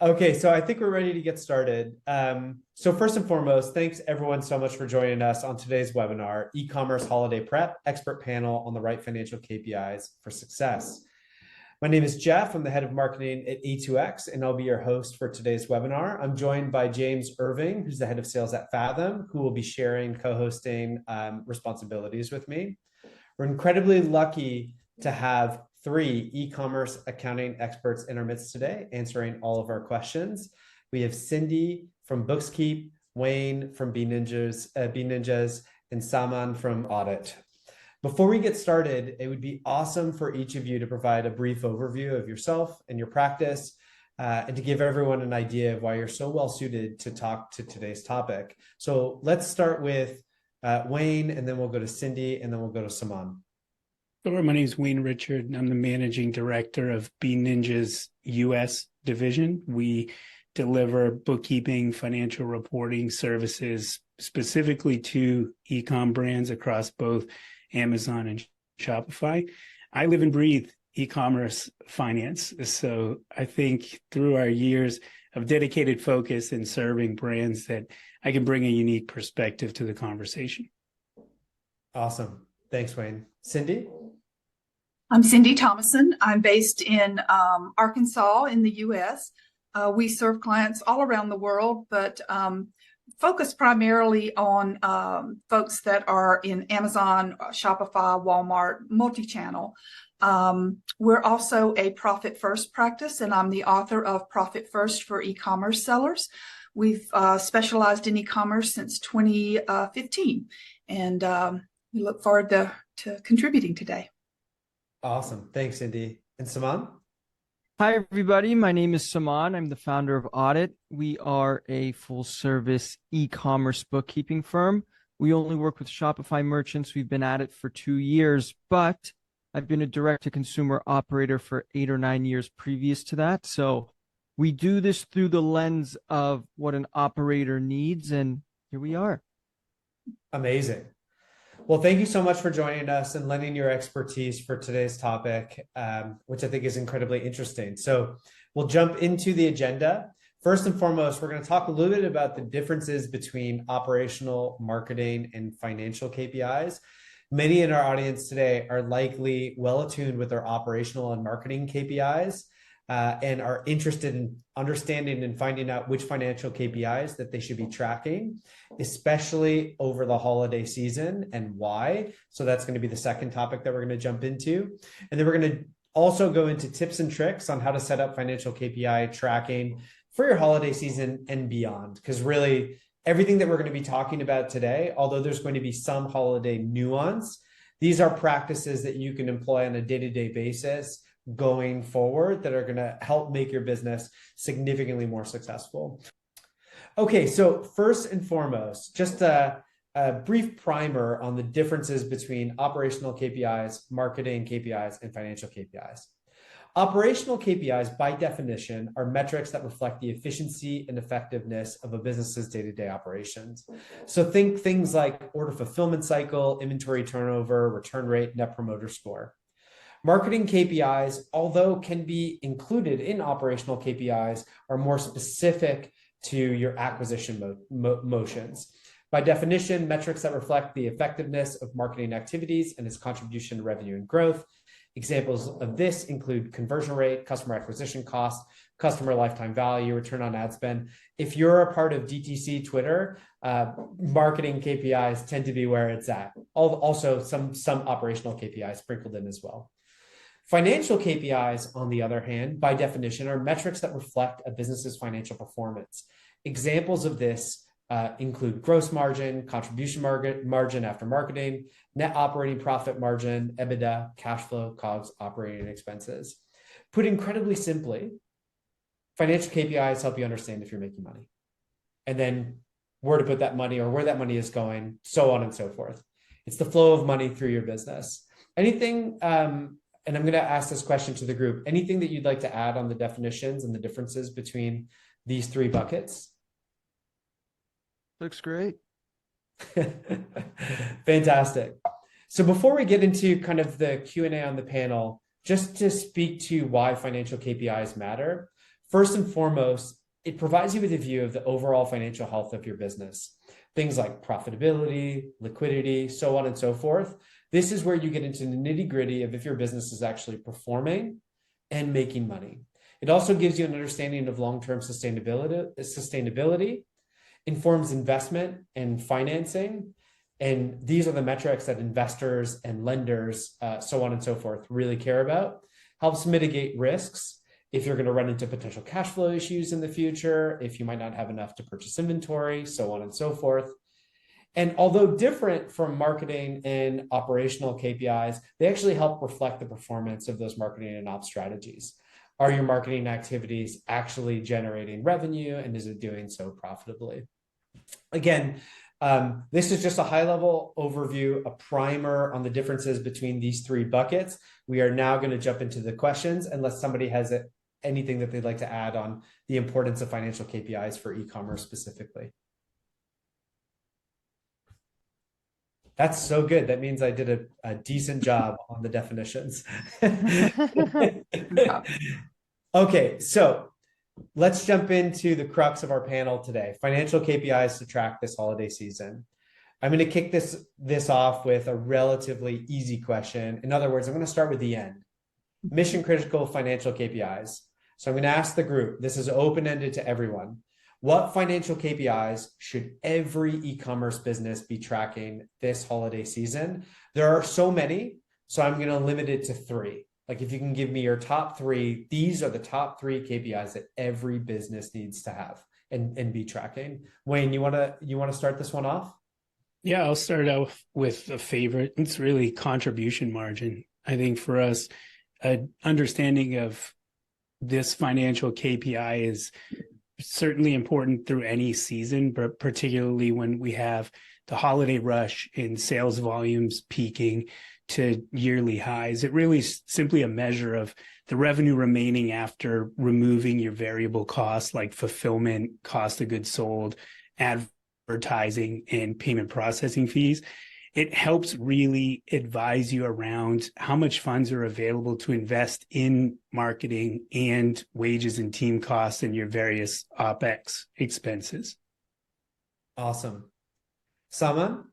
Okay, so I think we're ready to get started. So first and foremost, thanks everyone so much for joining us on today's webinar, E-commerce Holiday Prep, Expert Panel on the Right Financial KPIs for Success. My name is Jeff. I'm the head of marketing at A2X, and I'll be your host for today's webinar. I'm joined by James Erving, who's the head of sales at Fathom, who will be sharing co-hosting responsibilities with me. We're incredibly lucky to have three e-commerce accounting experts in our midst today, answering all of our questions. We have Cyndi from Bookskeep, Wayne from B-Ninjas, and Saman from Ottit. Before we get started, it would be awesome for each of you to provide a brief overview of yourself and your practice, and to give everyone an idea of why you're so well suited to talk to today's topic. So let's start with Wayne, and then we'll go to Cyndi, and then we'll go to Saman. Sure, my name is Wayne Richard, and I'm the managing director of B-Ninja's US division. We deliver bookkeeping, financial reporting services specifically to e-com brands across both Amazon and Shopify. I live and breathe e-commerce finance. So I think through our years of dedicated focus in serving brands that I can bring a unique perspective to the conversation. Awesome. Thanks, Wayne. Cyndi? I'm Cyndi Thomason. I'm based in Arkansas in the U.S. We serve clients all around the world, but focus primarily on folks that are in Amazon, Shopify, Walmart, multi-channel. We're also a Profit First practice, and I'm the author of Profit First for e-commerce sellers. We've specialized in e-commerce since 2015, and we look forward to contributing today. Awesome. Thanks, Cyndi. And Saman? Hi, everybody. My name is Saman. I'm the founder of Ottit. We are a full-service e-commerce bookkeeping firm. We only work with Shopify merchants. We've been at it for 2 years, but I've been a direct-to-consumer operator for 8 or 9 years previous to that. So we do this through the lens of what an operator needs, and here we are. Amazing. Well, thank you so much for joining us and lending your expertise for today's topic, which I think is incredibly interesting. So we'll jump into the agenda. First and foremost, we're going to talk a little bit about the differences between operational, marketing, and financial KPIs. Many in our audience today are likely well attuned with their operational and marketing KPIs, and are interested in understanding and finding out which financial KPIs that they should be tracking, especially over the holiday season, and why. So that's going to be the second topic that we're going to jump into. And then we're going to also go into tips and tricks on how to set up financial KPI tracking for your holiday season and beyond. Because really, everything that we're going to be talking about today, although there's going to be some holiday nuance, these are practices that you can employ on a day-to-day basis going forward that are going to help make your business significantly more successful. Okay, so first and foremost, just a brief primer on the differences between operational KPIs, marketing KPIs, and financial KPIs. Operational KPIs, by definition, are metrics that reflect the efficiency and effectiveness of a business's day-to-day operations. So think things like order fulfillment cycle, inventory turnover, return rate, net promoter score. Marketing KPIs, although can be included in operational KPIs, are more specific to your acquisition motions. By definition, metrics that reflect the effectiveness of marketing activities and its contribution to revenue and growth. Examples of this include conversion rate, customer acquisition cost, customer lifetime value, return on ad spend. If you're a part of DTC Twitter, marketing KPIs tend to be where it's at. Also, some operational KPIs sprinkled in as well. Financial KPIs, on the other hand, by definition, are metrics that reflect a business's financial performance. Examples of this include gross margin, contribution margin after marketing, net operating profit margin, EBITDA, cash flow, COGS, operating expenses. Put incredibly simply, financial KPIs help you understand if you're making money, and then where to put that money or where that money is going, so on and so forth. It's the flow of money through your business. Anything, and I'm going to ask this question to the group, anything that you'd like to add on the definitions and the differences between these three buckets? Looks great. Fantastic. So before we get into kind of the Q&A on the panel, just to speak to why financial KPIs matter, First and foremost, it provides you with a view of the overall financial health of your business. Things like profitability, liquidity, so on and so forth. This is where you get into the nitty-gritty of if your business is actually performing and making money. It also gives you an understanding of long-term sustainability, informs investment and financing, and these are the metrics that investors and lenders, so on and so forth, really care about. Helps mitigate risks if you're going to run into potential cash flow issues in the future, if you might not have enough to purchase inventory, so on and so forth. And although different from marketing and operational KPIs, they actually help reflect the performance of those marketing and ops strategies. Are your marketing activities actually generating revenue, and is it doing so profitably? Again, this is just a high-level overview, a primer on the differences between these three buckets. We are now going to jump into the questions, unless somebody has anything that they'd like to add on the importance of financial KPIs for e-commerce specifically. That's so good. That means I did a decent job on the definitions. Okay, so let's jump into the crux of our panel today, financial KPIs to track this holiday season. I'm going to kick this off with a relatively easy question. In other words, I'm going to start with the end. Mission critical financial KPIs. So I'm going to ask the group, this is open-ended to everyone. What financial KPIs should every e-commerce business be tracking this holiday season? There are so many, so I'm going to limit it to 3. Like if you can give me your top 3, these are the top 3 KPIs that every business needs to have and be tracking. Wayne, you want to start this one off? Yeah, I'll start out with a favorite. It's really contribution margin. I think for us, an understanding of this financial KPI is certainly important through any season, but particularly when we have the holiday rush in sales volumes peaking to yearly highs. It really is simply a measure of the revenue remaining after removing your variable costs like fulfillment, cost of goods sold, advertising, and payment processing fees. It helps really advise you around how much funds are available to invest in marketing and wages and team costs and your various OpEx expenses. Awesome. Saman?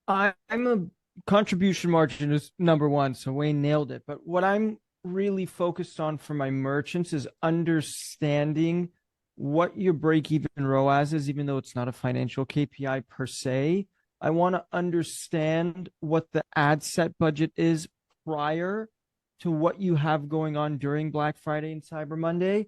I'm a contribution margin is number 1, so Wayne nailed it. But what I'm really focused on for my merchants is understanding what your break-even ROAS is, even though it's not a financial KPI per se. I want to understand what the ad set budget is prior to what you have going on during Black Friday and Cyber Monday.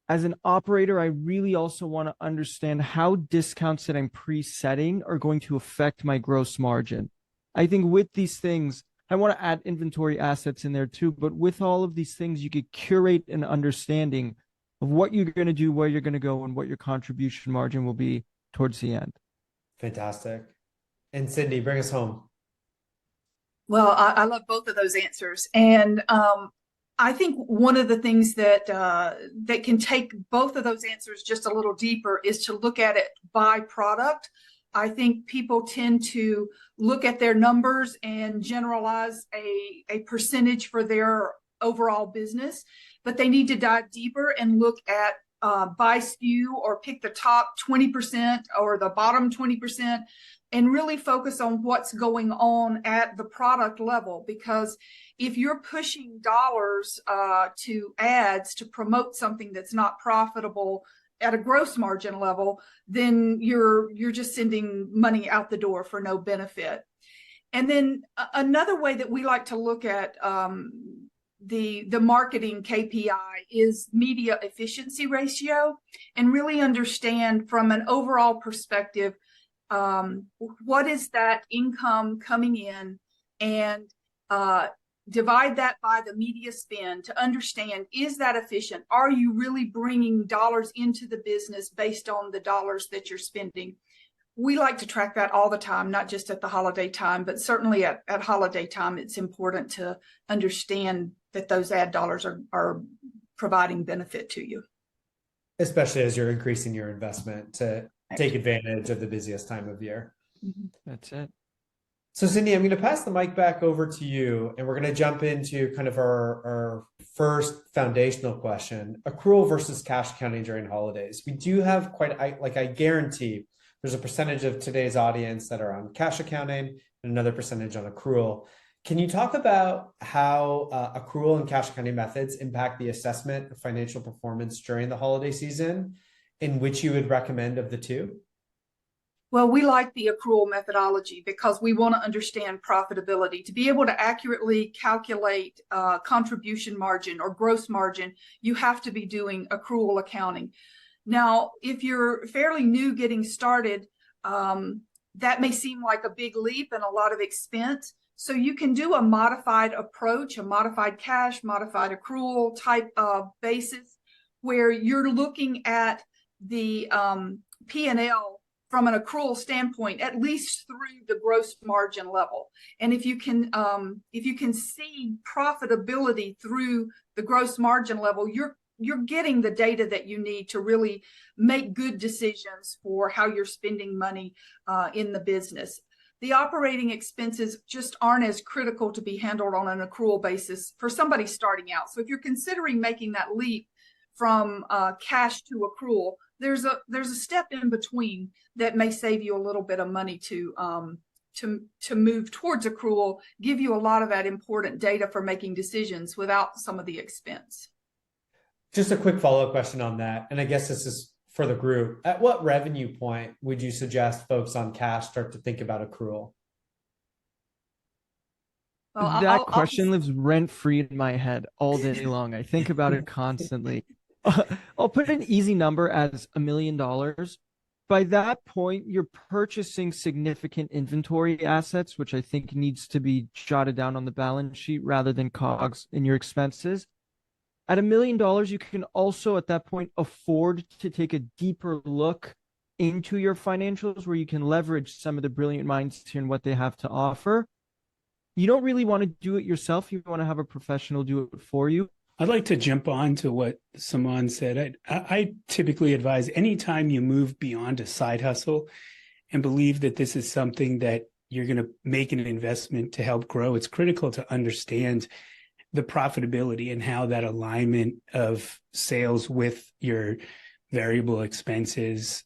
As an operator, I really also want to understand how discounts that I'm pre-setting are going to affect my gross margin. I think with these things, I want to add inventory assets in there too, but with all of these things, you could curate an understanding of what you're going to do, where you're going to go, and what your contribution margin will be towards the end. Fantastic. And Cyndi, bring us home. Well, I love both of those answers. And I think one of the things that that can take both of those answers just a little deeper is to look at it by product. I think people tend to look at their numbers and generalize a percentage for their overall business, but they need to dive deeper and look at by SKU or pick the top 20% or the bottom 20% and really focus on what's going on at the product level. Because if you're pushing dollars to ads to promote something that's not profitable at a gross margin level, then you're just sending money out the door for no benefit. And then another way that we like to look at the marketing KPI is media efficiency ratio, and really understand from an overall perspective, what is that income coming in, and divide that by the media spend to understand, is that efficient? Are you really bringing dollars into the business based on the dollars that you're spending? We like to track that all the time, not just at the holiday time, but certainly at holiday time, it's important to understand that those ad dollars are providing benefit to you. Especially as you're increasing your investment to take advantage of the busiest time of year. That's it. So Cyndi, I'm going to pass the mic back over to you, and we're going to jump into kind of our first foundational question: accrual versus cash accounting during holidays. We do have I guarantee there's a percentage of today's audience that are on cash accounting and another percentage on accrual. Can you talk about how accrual and cash accounting methods impact the assessment of financial performance during the holiday season, in which you would recommend of the two? Well, we like the accrual methodology because we want to understand profitability. To be able to accurately calculate contribution margin or gross margin, you have to be doing accrual accounting. Now, if you're fairly new getting started, that may seem like a big leap and a lot of expense. So you can do a modified approach, a modified cash, modified accrual type of basis, where you're looking at the P&L from an accrual standpoint, at least through the gross margin level. And if you can see profitability through the gross margin level, you're getting the data that you need to really make good decisions for how you're spending money in the business. The operating expenses just aren't as critical to be handled on an accrual basis for somebody starting out. So if you're considering making that leap from cash to accrual, there's a step in between that may save you a little bit of money to move towards accrual, give you a lot of that important data for making decisions without some of the expense. Just a quick follow-up question on that, and I guess this is for the group. At what revenue point would you suggest folks on cash start to think about accrual? Well, that question lives rent-free in my head all day long. I think about it constantly. I'll put an easy number as $1 million. By that point, you're purchasing significant inventory assets, which I think needs to be jotted down on the balance sheet rather than COGS in your expenses. At $1 million, you can also at that point afford to take a deeper look into your financials, where you can leverage some of the brilliant minds here and what they have to offer. You don't really want to do it yourself. You want to have a professional do it for you. I'd like to jump on to what Saman said. I typically advise anytime you move beyond a side hustle and believe that this is something that you're going to make an investment to help grow, it's critical to understand the profitability and how that alignment of sales with your variable expenses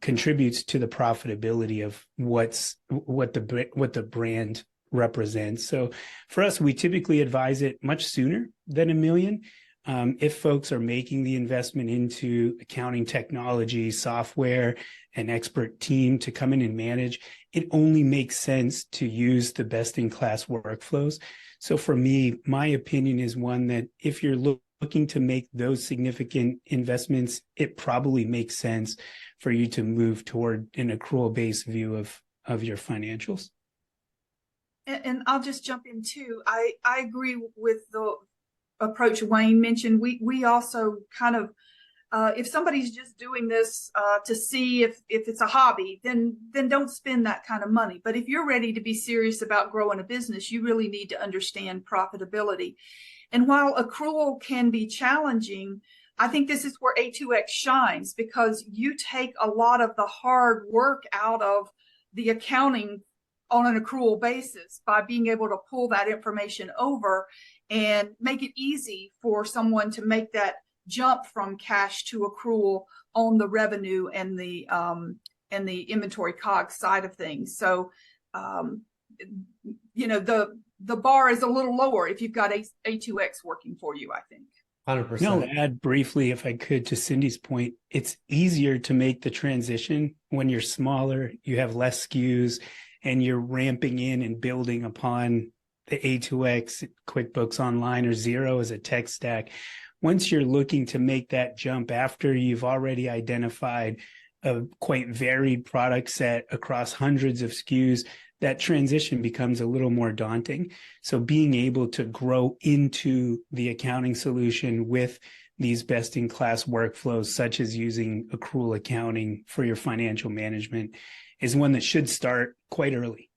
contributes to the profitability of what the brand represents. So for us, we typically advise it much sooner than $1 million. If folks are making the investment into accounting technology, software, an expert team to come in and manage, it only makes sense to use the best-in-class workflows. So for me, my opinion is one that if you're looking to make those significant investments, it probably makes sense for you to move toward an accrual-based view of your financials. And I'll just jump in too. I agree with the approach Wayne mentioned. We also kind of, if somebody's just doing this to see if it's a hobby, then don't spend that kind of money. But if you're ready to be serious about growing a business, you really need to understand profitability. And while accrual can be challenging, I think this is where A2X shines, because you take a lot of the hard work out of the accounting on an accrual basis by being able to pull that information over and make it easy for someone to make that jump from cash to accrual on the revenue and the inventory COGS side of things. So, the bar is a little lower if you've got A2X working for you, I think. 100%. I'll add briefly, if I could, to Cindy's point. It's easier to make the transition when you're smaller, you have less SKUs, and you're ramping in and building upon the A2X, QuickBooks Online, or Xero as a tech stack. Once you're looking to make that jump after you've already identified a quite varied product set across hundreds of SKUs, that transition becomes a little more daunting. So being able to grow into the accounting solution with these best-in-class workflows, such as using accrual accounting for your financial management, is one that should start quite early.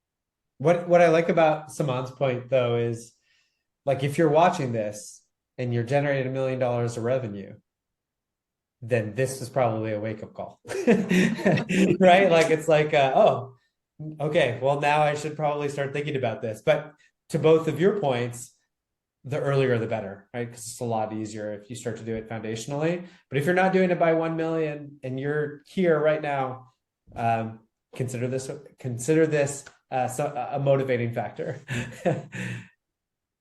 What I like about Saman's point, though, is like, if you're watching this and you're generating $1 million of revenue, then this is probably a wake-up call, right? Like, it's like, oh, Okay, well, now I should probably start thinking about this. But to both of your points, the earlier the better, right? Because it's a lot easier if you start to do it foundationally. But if you're not doing it by 1 million and you're here right now, um, consider this a motivating factor.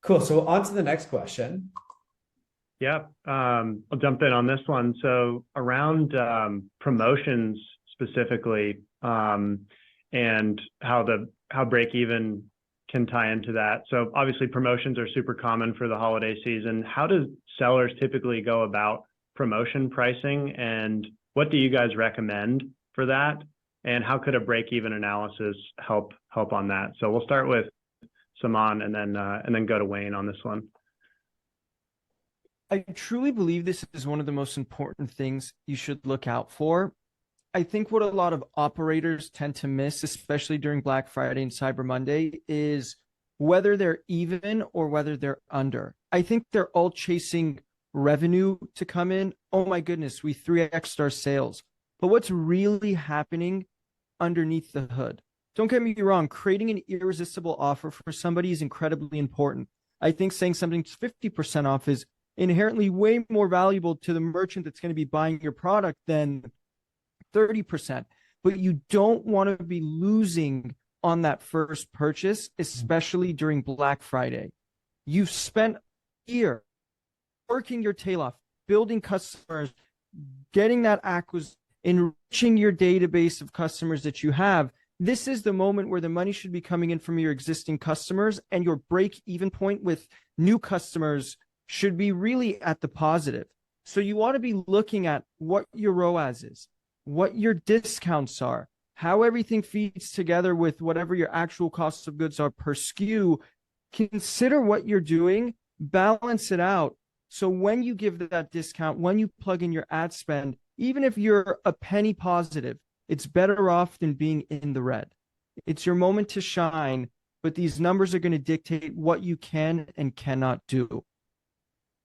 Cool. So on to the next question. Yeah, I'll jump in on this one. So around promotions specifically, and how break even can tie into that. So obviously promotions are super common for the holiday season. How do sellers typically go about promotion pricing, and what do you guys recommend for that? And how could a break even analysis help on that? So we'll start with Saman and then go to Wayne on this one. I truly believe this is one of the most important things you should look out for. I think what a lot of operators tend to miss, especially during Black Friday and Cyber Monday, is whether they're even or whether they're under. I think they're all chasing revenue to come in. Oh my goodness, we 3x'd our sales. But what's really happening underneath the hood? Don't get me wrong, creating an irresistible offer for somebody is incredibly important. I think saying something's 50% off is inherently way more valuable to the merchant that's going to be buying your product than 30%. But you don't want to be losing on that first purchase, especially during Black Friday. You've spent a year working your tail off, building customers, getting that acquisition, enriching your database of customers that you have. This is the moment where the money should be coming in from your existing customers, and your break-even point with new customers should be really at the positive. So you want to be looking at what your ROAS is, what your discounts are, how everything feeds together with whatever your actual costs of goods are per SKU. Consider what you're doing, balance it out. So when you give that discount, when you plug in your ad spend, even if you're a penny positive, it's better off than being in the red. It's your moment to shine, but these numbers are going to dictate what you can and cannot do.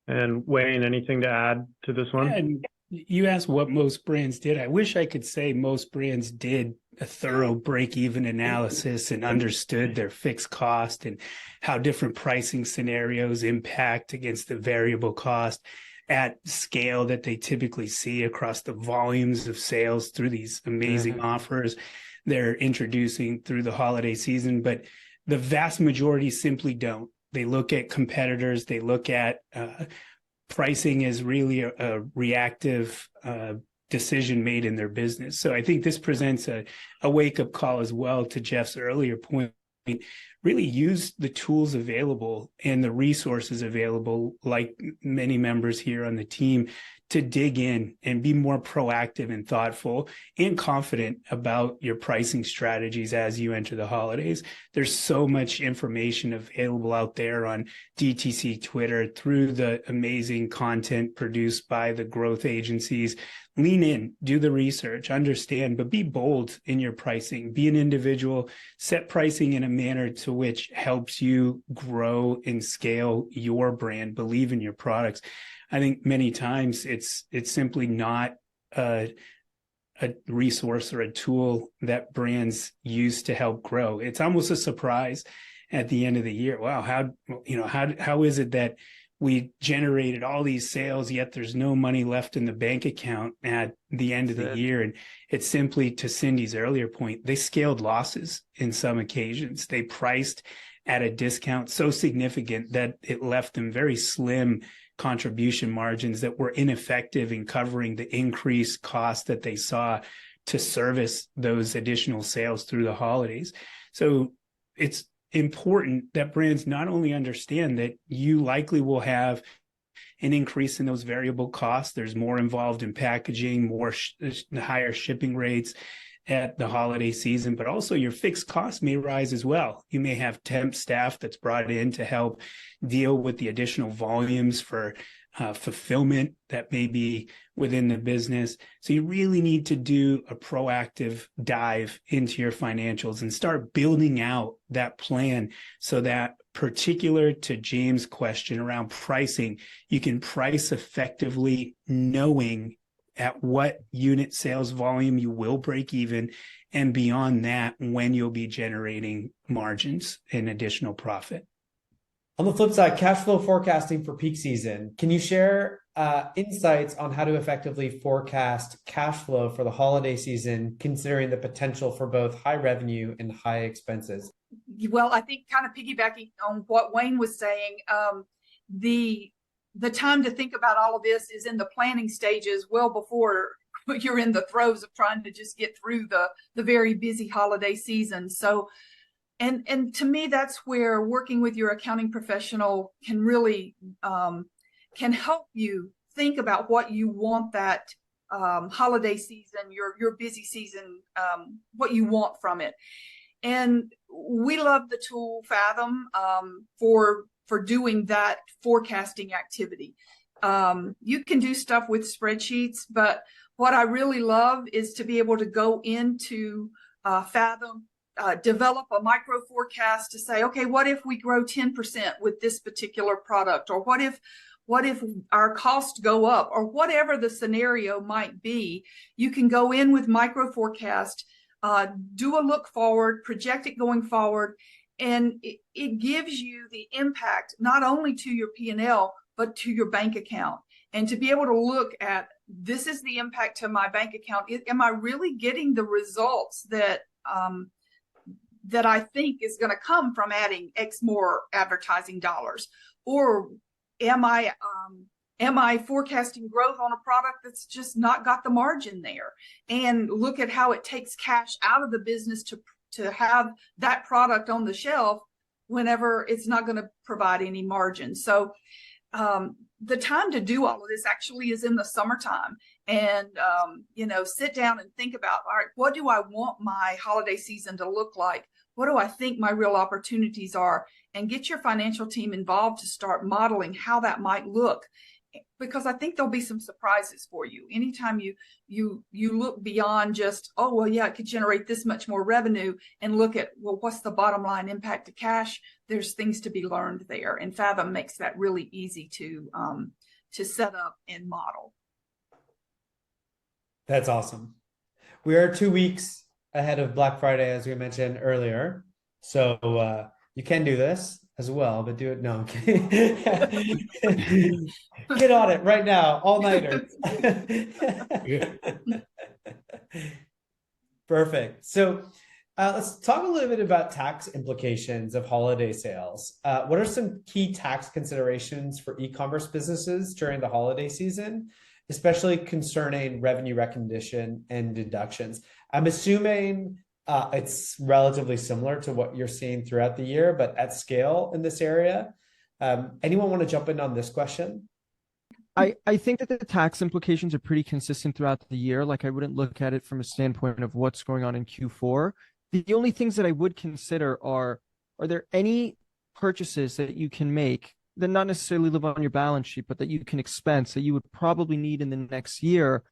And Wayne, anything to add to this one? And you asked what most brands did. I wish I could say most brands did a thorough break-even analysis and understood their fixed cost and how different pricing scenarios impact against the variable cost at scale that they typically see across the volumes of sales through these amazing offers they're introducing through the holiday season. But the vast majority simply don't. They look at competitors. They look at pricing as really a reactive decision made in their business. So I think this presents a wake-up call as well to Jeff's earlier point. Really use the tools available and the resources available, like many members here on the team, to dig in and be more proactive and thoughtful and confident about your pricing strategies as you enter the holidays. There's so much information available out there on DTC Twitter through the amazing content produced by the growth agencies. Lean in, do the research, understand, but be bold in your pricing. Be an individual, set pricing in a manner to which helps you grow and scale your brand, believe in your products. I think many times it's simply not a resource or a tool that brands use to help grow. It's almost a surprise at the end of the year. Wow, how is it that we generated all these sales, yet there's no money left in the bank account at the end of the year? And it's simply, to Cyndi's earlier point, they scaled losses in some occasions. They priced at a discount so significant that it left them very slim contribution margins that were ineffective in covering the increased cost that they saw to service those additional sales through the holidays. So it's important that brands not only understand that you likely will have an increase in those variable costs. There's more involved in packaging, more higher shipping rates at the holiday season, but also your fixed costs may rise as well. You may have temp staff that's brought in to help deal with the additional volumes for fulfillment that may be within the business. So you really need to do a proactive dive into your financials and start building out that plan so that, particular to James' question around pricing, you can price effectively, knowing at what unit sales volume you will break even, and beyond that, when you'll be generating margins and additional profit. On the flip side, cash flow forecasting for peak season. Can you share insights on how to effectively forecast cash flow for the holiday season, considering the potential for both high revenue and high expenses? Well, I think kind of piggybacking on what Wayne was saying, the time to think about all of this is in the planning stages, well before you're in the throes of trying to just get through the very busy holiday season. So, and to me, that's where working with your accounting professional can really can help you think about what you want that holiday season, your busy season, what you want from it. And we love the tool Fathom for doing that forecasting activity. You can do stuff with spreadsheets, but what I really love is to be able to go into Fathom, develop a micro forecast to say, okay, what if we grow 10% with this particular product? Or what if our costs go up, or whatever the scenario might be? You can go in with micro forecast, do a look forward, project it going forward, and it gives you the impact not only to your P&L, but to your bank account. And to be able to look at, this is the impact to my bank account. Am I really getting the results that that I think is going to come from adding X more advertising dollars? Or am I forecasting growth on a product that's just not got the margin there? And look at how it takes cash out of the business to have that product on the shelf whenever it's not going to provide any margin. So the time to do all of this actually is in the summertime. And, sit down and think about, all right, what do I want my holiday season to look like? What do I think my real opportunities are? And get your financial team involved to start modeling how that might look. Because I think there'll be some surprises for you. Anytime you look beyond just, oh, well, yeah, it could generate this much more revenue, and look at, well, what's the bottom line impact to cash? There's things to be learned there. And Fathom makes that really easy to set up and model. That's awesome. We are 2 weeks ahead of Black Friday, as we mentioned earlier. So you can do this as well, but do it. No, I'm kidding. Get on it right now, all-nighter. Perfect. So let's talk a little bit about tax implications of holiday sales. What are some key tax considerations for e-commerce businesses during the holiday season, especially concerning revenue recognition and deductions? I'm assuming it's relatively similar to what you're seeing throughout the year, but at scale in this area. Anyone want to jump in on this question? I think that the tax implications are pretty consistent throughout the year. Like, I wouldn't look at it from a standpoint of what's going on in Q4. The only things that I would consider are there any purchases that you can make that not necessarily live on your balance sheet, but that you can expense, that you would probably need in the next year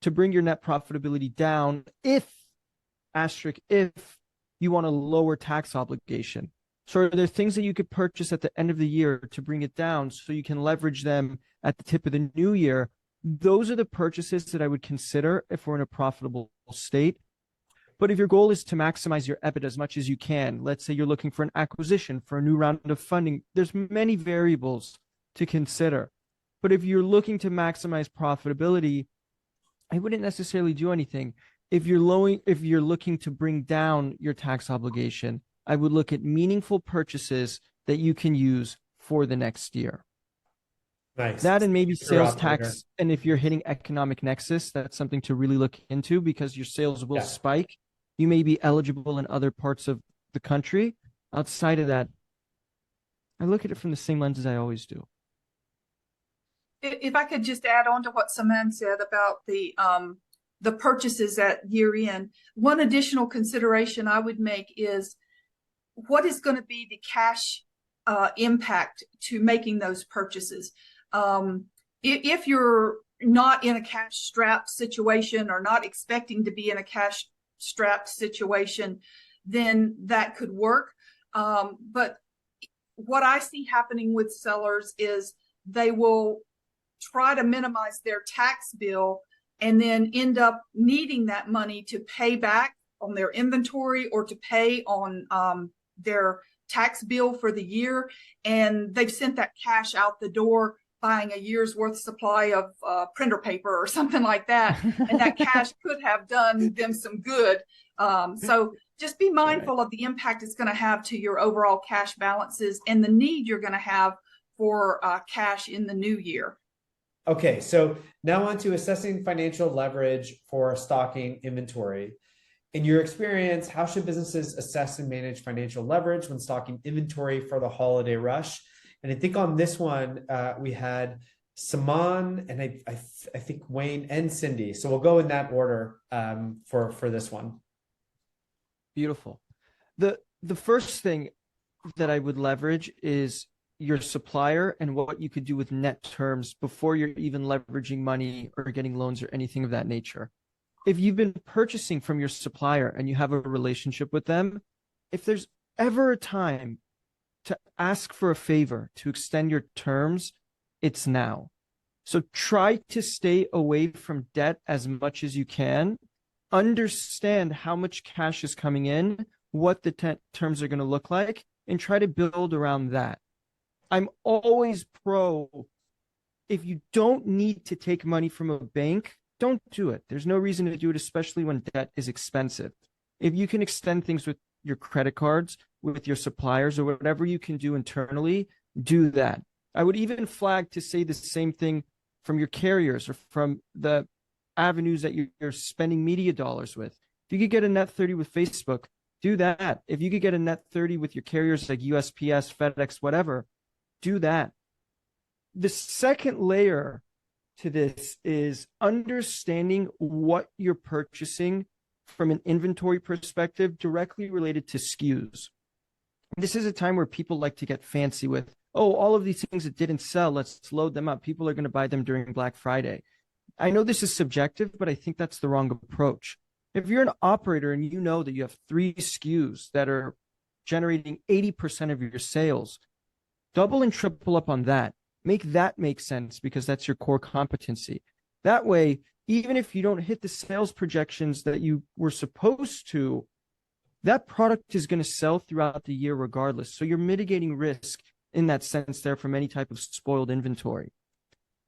to bring your net profitability down if you want a lower tax obligation. So are there things that you could purchase at the end of the year to bring it down so you can leverage them at the tip of the new year? Those are the purchases that I would consider if we're in a profitable state. But if your goal is to maximize your EBIT as much as you can, let's say you're looking for an acquisition, for a new round of funding, there's many variables to consider. But if you're looking to maximize profitability, I wouldn't necessarily do anything. If you're looking to bring down your tax obligation, I would look at meaningful purchases that you can use for the next year. Nice. That, and maybe sales tax. And if you're hitting economic nexus, that's something to really look into, because your sales will spike. You may be eligible in other parts of the country. Outside of that, I look at it from the same lens as I always do. If I could just add on to what Saman said about the purchases at year end, one additional consideration I would make is, what is going to be the cash impact to making those purchases? If you're not in a cash strapped situation, or not expecting to be in a cash strapped situation, then that could work. But what I see happening with sellers is they will try to minimize their tax bill and then end up needing that money to pay back on their inventory or to pay on their tax bill for the year. And they've sent that cash out the door buying a year's worth supply of printer paper or something like that. And that cash could have done them some good. So just be mindful of the impact it's going to have to your overall cash balances and the need you're going to have for cash in the new year. Okay, so now on to assessing financial leverage for stocking inventory. In your experience, how should businesses assess and manage financial leverage when stocking inventory for the holiday rush? And I think on this one, we had Saman and I think Wayne and Cyndi. So we'll go in that order for this one. Beautiful. The first thing that I would leverage is your supplier and what you could do with net terms before you're even leveraging money or getting loans or anything of that nature. If you've been purchasing from your supplier and you have a relationship with them, if there's ever a time to ask for a favor, to extend your terms, it's now. So try to stay away from debt as much as you can. Understand how much cash is coming in, what the terms are going to look like, and try to build around that. I'm always pro, if you don't need to take money from a bank, don't do it. There's no reason to do it, especially when debt is expensive. If you can extend things with your credit cards, with your suppliers, or whatever you can do internally, do that. I would even flag to say the same thing from your carriers or from the avenues that you're spending media dollars with. If you could get a net 30 with Facebook, do that. If you could get a net 30 with your carriers like USPS, FedEx, whatever, do that. The second layer to this is understanding what you're purchasing from an inventory perspective directly related to SKUs. This is a time where people like to get fancy with, oh, all of these things that didn't sell, let's load them up. People are going to buy them during Black Friday. I know this is subjective, but I think that's the wrong approach. If you're an operator and you know that you have 3 SKUs that are generating 80% of your sales, double and triple up on that. Make that make sense because that's your core competency. That way, even if you don't hit the sales projections that you were supposed to, that product is going to sell throughout the year regardless. So you're mitigating risk in that sense there from any type of spoiled inventory.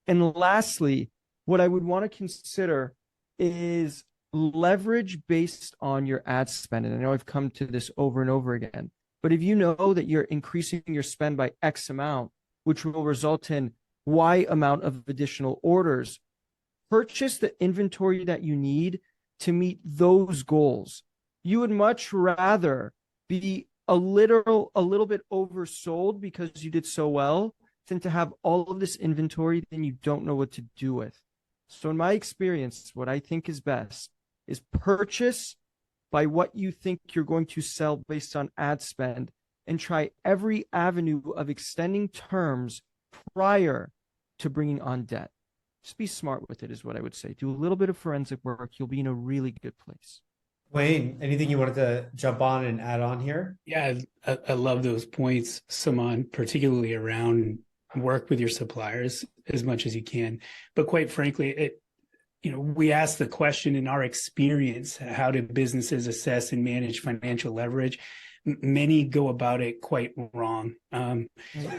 And lastly, what I would want to consider is leverage based on your ad spend. And I know I've come to this over and over again, but if you know that you're increasing your spend by X amount, which will result in Y amount of additional orders, purchase the inventory that you need to meet those goals. You would much rather be a little bit oversold because you did so well than to have all of this inventory then you don't know what to do with. So in my experience, what I think is best is purchase by what you think you're going to sell based on ad spend and try every avenue of extending terms prior to bringing on debt. Just be smart with it is what I would say. Do a little bit of forensic work. You'll be in a really good place. Wayne, anything you wanted to jump on and add on here? Yeah, I love those points, Saman, particularly around work with your suppliers as much as you can. But quite frankly, we ask the question in our experience, how do businesses assess and manage financial leverage? Many go about it quite wrong. The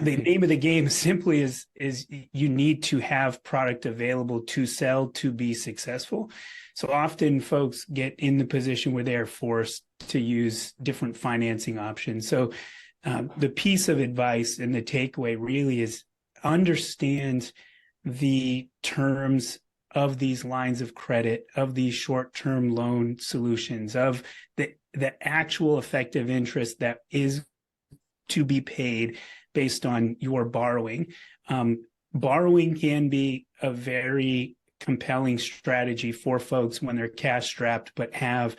name of the game simply is you need to have product available to sell to be successful. So often folks get in the position where they're forced to use different financing options. So the piece of advice and the takeaway really is understand the terms of these lines of credit, of these short-term loan solutions, of the actual effective interest that is to be paid based on your borrowing. Borrowing can be a very compelling strategy for folks when they're cash strapped, but have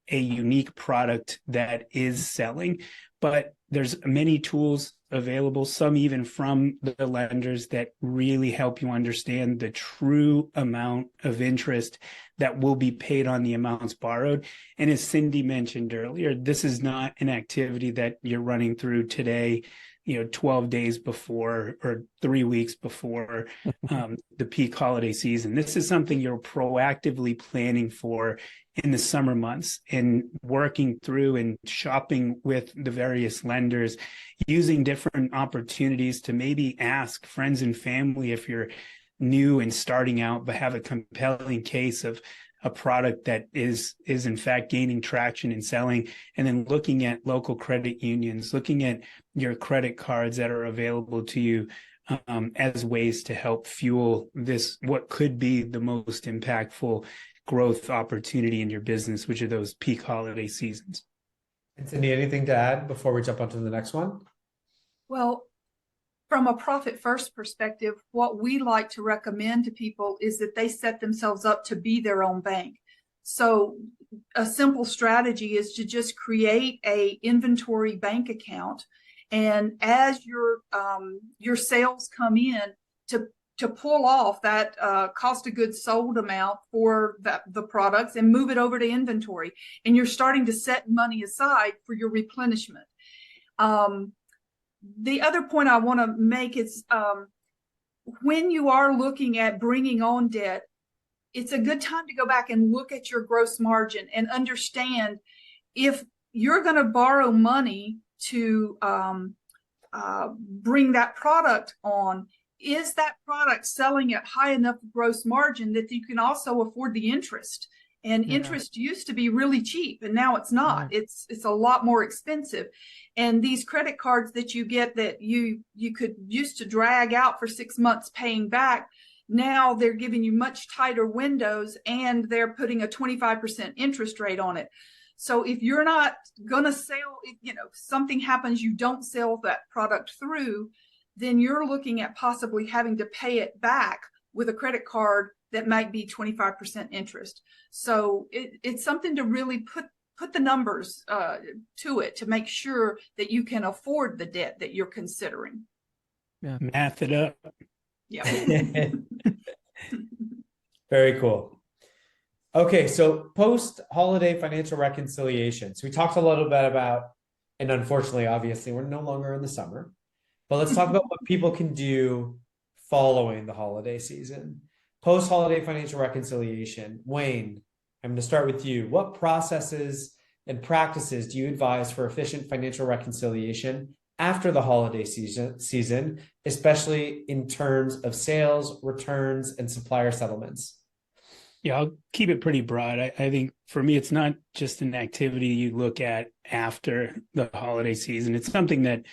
a unique product that is selling. But there's many tools available, some even from the lenders, that really help you understand the true amount of interest that will be paid on the amounts borrowed. And as Cyndi mentioned earlier, this is not an activity that you're running through today, 12 days before or 3 weeks before the peak holiday season. This is something you're proactively planning for in the summer months and working through and shopping with the various lenders, using different opportunities to maybe ask friends and family if you're new and starting out, but have a compelling case of a product that is in fact gaining traction and selling, and then looking at local credit unions, looking at your credit cards that are available to you as ways to help fuel this, what could be the most impactful growth opportunity in your business, which are those peak holiday seasons. And Cyndi, anything to add before we jump on to the next one? Well, from a profit first perspective, what we like to recommend to people is that they set themselves up to be their own bank. So a simple strategy is to just create a inventory bank account. And as your sales come in, to pull off that cost of goods sold amount for the products and move it over to inventory. And you're starting to set money aside for your replenishment. The other point I want to make is when you are looking at bringing on debt, it's a good time to go back and look at your gross margin and understand if you're going to borrow money to bring that product on, is that product selling at high enough gross margin that you can also afford the interest? And interest used to be really cheap, and now it's not. It's a lot more expensive. And these credit cards that you get that you could used to drag out for 6 months paying back, now they're giving you much tighter windows, and they're putting a 25% interest rate on it. So if you're not going to sell, if something happens, you don't sell that product through, then you're looking at possibly having to pay it back with a credit card that might be 25% interest. So it's something to really put the numbers to it to make sure that you can afford the debt that you're considering. Yeah. Math it up. Yeah. Very cool. Okay, so post-holiday financial reconciliation. So we talked a little bit about, and unfortunately, obviously, we're no longer in the summer, but let's talk about what people can do following the holiday season. Post-holiday financial reconciliation. Wayne, I'm going to start with you. What processes and practices do you advise for efficient financial reconciliation after the holiday season, especially in terms of sales, returns, and supplier settlements? Yeah, I'll keep it pretty broad. I think for me, it's not just an activity you look at after the holiday season. It's something that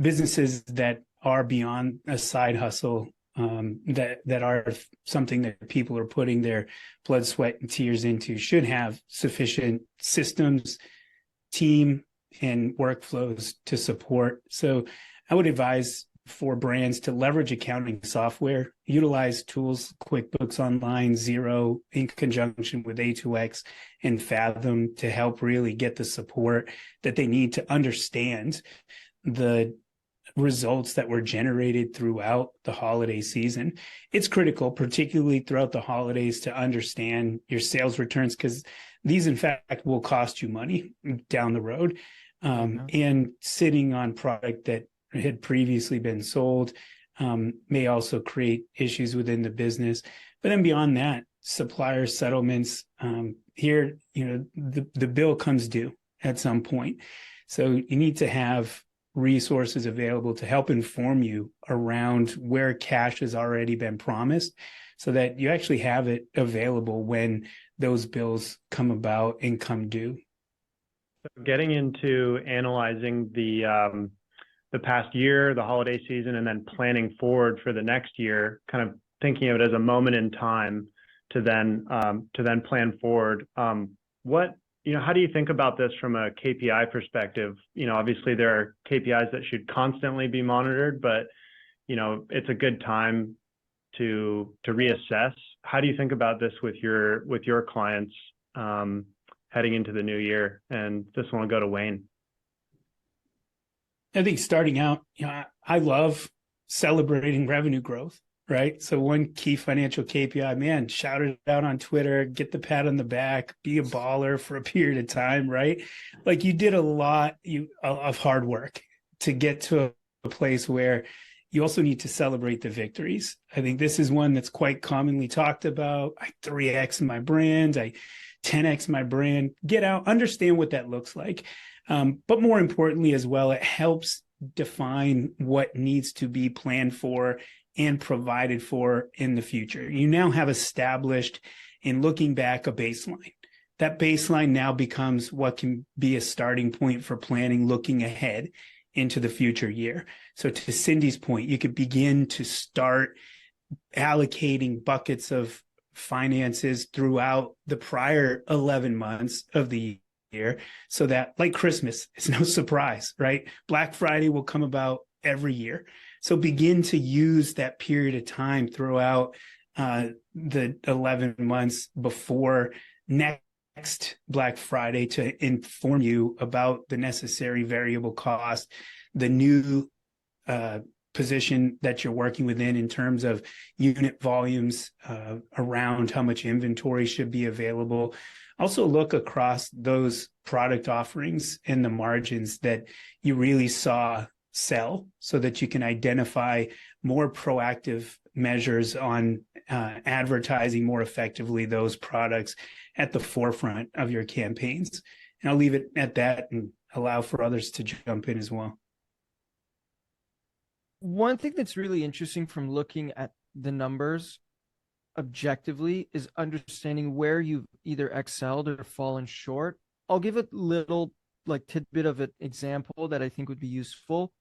businesses that are beyond a side hustle, that are something that people are putting their blood, sweat, and tears into, should have sufficient systems, team, and workflows to support. So I would advise for brands to leverage accounting software, utilize tools, QuickBooks Online, Xero, in conjunction with A2X and Fathom, to help really get the support that they need to understand the results that were generated throughout the holiday season. It's critical, particularly throughout the holidays, to understand your sales returns, because these, in fact, will cost you money down the road. And sitting on product that had previously been sold may also create issues within the business. But then beyond that, supplier settlements, here, the bill comes due at some point. So you need to have resources available to help inform you around where cash has already been promised, so that you actually have it available when those bills come about and come due. Getting into analyzing the past year, the holiday season, and then planning forward for the next year, kind of thinking of it as a moment in time to then plan forward. How do you think about this from a KPI perspective? Obviously there are KPIs that should constantly be monitored, but it's a good time to reassess. How do you think about this with your clients heading into the new year? And this one will go to Wayne. I think starting out, I love celebrating revenue growth, right? So one key financial KPI, man, shout it out on Twitter, get the pat on the back, be a baller for a period of time, right? Like, you did a lot of hard work to get to a place where you also need to celebrate the victories. I think this is one that's quite commonly talked about. I 3X my brand, I 10X my brand. Get out, understand what that looks like. But more importantly as well, it helps define what needs to be planned for and provided for in the future. You now have established, in looking back, a baseline. That baseline now becomes what can be a starting point for planning, looking ahead into the future year. So to Cyndi's point, you could begin to start allocating buckets of finances throughout the prior 11 months of the year, so that, like Christmas, it's no surprise, right? Black Friday will come about every year. So begin to use that period of time throughout the 11 months before next Black Friday to inform you about the necessary variable cost, the new position that you're working within in terms of unit volumes around how much inventory should be available. Also look across those product offerings and the margins that you really saw sell, so that you can identify more proactive measures on advertising more effectively those products at the forefront of your campaigns. And I'll leave it at that and allow for others to jump in as well. One thing that's really interesting from looking at the numbers objectively is understanding where you've either excelled or fallen short. I'll give a little tidbit of an example that I think would be useful.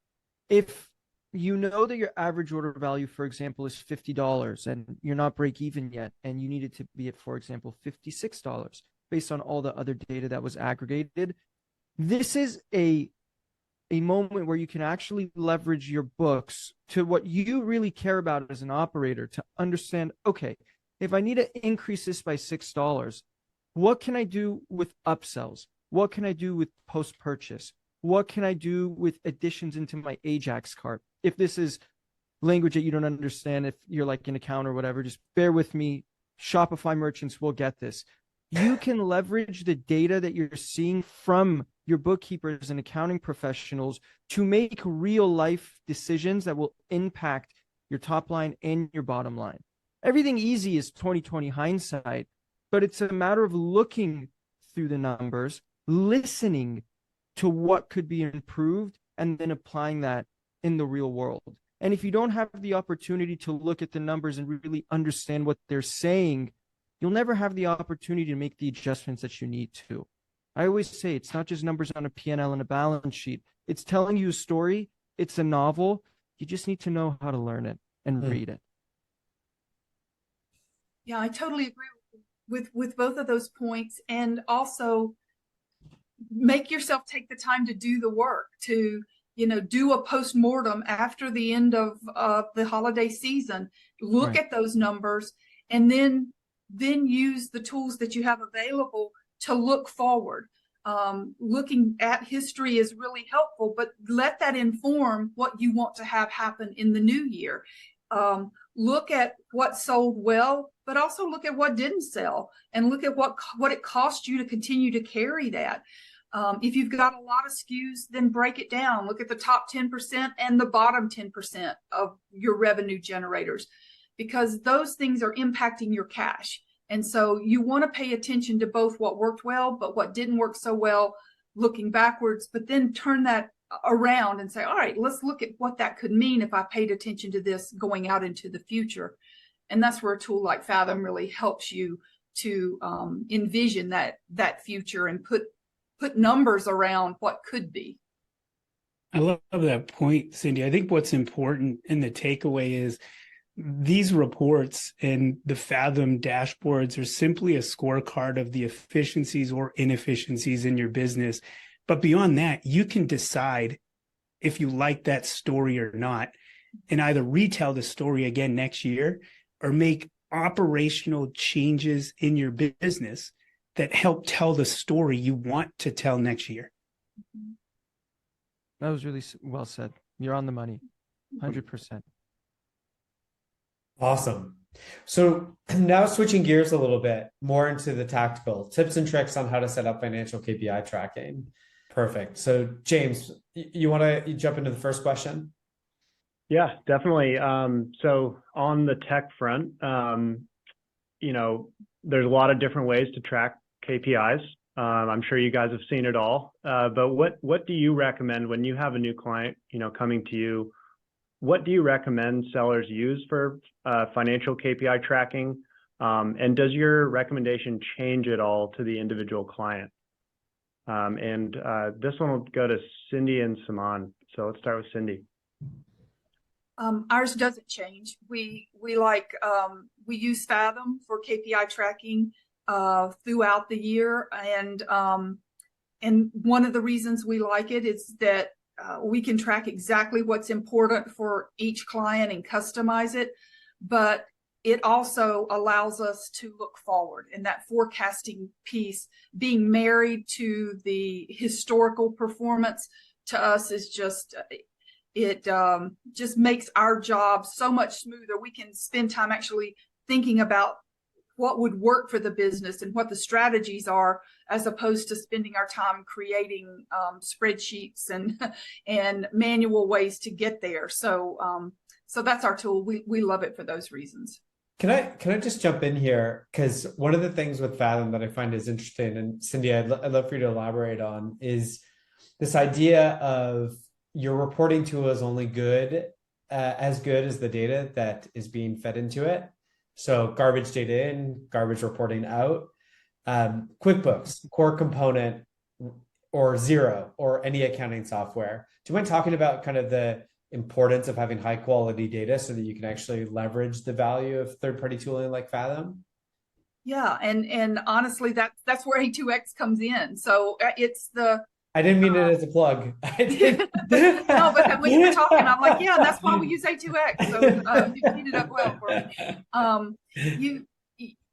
If you know that your average order value, for example, is $50 and you're not break even yet, and you need it to be at, for example, $56 based on all the other data that was aggregated, this is a moment where you can actually leverage your books to what you really care about as an operator, to understand, okay, if I need to increase this by $6, what can I do with upsells? What can I do with post-purchase? What can I do with additions into my Ajax cart? If this is language that you don't understand, if you're like an accountant or whatever, just bear with me. Shopify merchants will get this. You can leverage the data that you're seeing from your bookkeepers and accounting professionals to make real life decisions that will impact your top line and your bottom line. Everything easy is 20/20 hindsight, but it's a matter of looking through the numbers, listening to what could be improved, and then applying that in the real world. And if you don't have the opportunity to look at the numbers and really understand what they're saying, you'll never have the opportunity to make the adjustments that you need to. I always say it's not just numbers on a P&L and a balance sheet. It's telling you a story. It's a novel. You just need to know how to learn it and read it. Yeah, I totally agree with both of those points. And also make yourself take the time to do the work, to do a post-mortem after the end of the holiday season. Look at those numbers, and then use the tools that you have available to look forward. Looking at history is really helpful, but let that inform what you want to have happen in the new year. Look at what sold well, but also look at what didn't sell, and look at what it cost you to continue to carry that. If you've got a lot of SKUs, then break it down. Look at the top 10% and the bottom 10% of your revenue generators, because those things are impacting your cash. And so you want to pay attention to both what worked well, but what didn't work so well, looking backwards, but then turn that around and say, all right, let's look at what that could mean if I paid attention to this going out into the future. And that's where a tool like Fathom really helps you to envision that future and put numbers around what could be. I love that point, Cyndi. I think what's important in the takeaway is these reports and the Fathom dashboards are simply a scorecard of the efficiencies or inefficiencies in your business. But beyond that, you can decide if you like that story or not, and either retell the story again next year or make operational changes in your business that help tell the story you want to tell next year. That was really well said. You're on the money, 100%. Awesome. So now switching gears a little bit more into the tactical tips and tricks on how to set up financial KPI tracking. Perfect. So James, you want to jump into the first question? Yeah, definitely. So on the tech front, there's a lot of different ways to track KPIs. I'm sure you guys have seen it all. But what do you recommend when you have a new client, coming to you? What do you recommend sellers use for financial KPI tracking? And does your recommendation change at all to the individual client? And this one will go to Cyndi and Saman. So let's start with Cyndi. Ours doesn't change. We use Fathom for KPI tracking throughout the year, and one of the reasons we like it is that we can track exactly what's important for each client and customize it, but it also allows us to look forward, and that forecasting piece being married to the historical performance to us is just makes our job so much smoother. We can spend time actually thinking about what would work for the business and what the strategies are, as opposed to spending our time creating spreadsheets and manual ways to get there. So that's our tool. We love it for those reasons. Can I just jump in here? Because one of the things with Fathom that I find is interesting, and Cyndi, I'd love for you to elaborate on, is this idea of your reporting tool is only as good as the data that is being fed into it. So garbage data in, garbage reporting out. QuickBooks, core component, or Xero, or any accounting software. Do you mind talking about kind of the importance of having high quality data so that you can actually leverage the value of third-party tooling like Fathom? Yeah, and honestly, that's where A2X comes in. So it's the I didn't mean it as a plug. No, but when you were talking, I'm like, yeah, that's why we use A2X. So you cleaned it up well for me.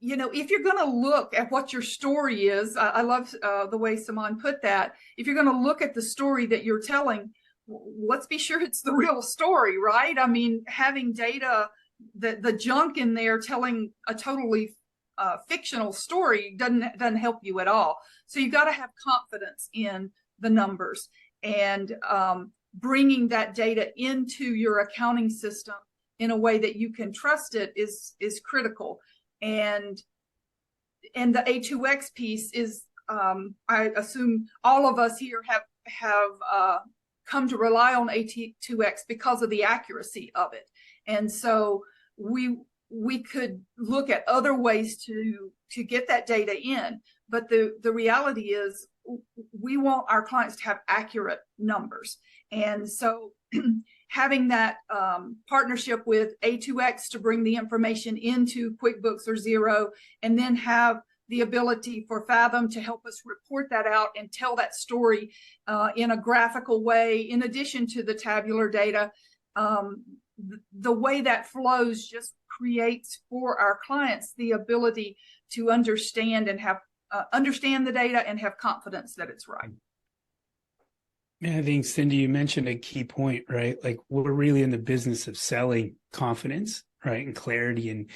If you're going to look at what your story is, I love the way Saman put that. If you're going to look at the story that you're telling, let's be sure it's the real story, right? I mean, having data, the junk in there telling a totally fictional story doesn't help you at all. So you got to have confidence in the numbers, and bringing that data into your accounting system in a way that you can trust it is critical. And the A2X piece is, I assume all of us here have come to rely on A2X because of the accuracy of it. And so we could look at other ways to get that data in, but the reality is we want our clients to have accurate numbers. And so having that partnership with A2X to bring the information into QuickBooks or Xero, and then have the ability for Fathom to help us report that out and tell that story in a graphical way, in addition to the tabular data, the way that flows just creates for our clients the ability to understand and have understand the data and have confidence that it's right. Yeah, I think, Cyndi, you mentioned a key point, right? Like, we're really in the business of selling confidence, right, and clarity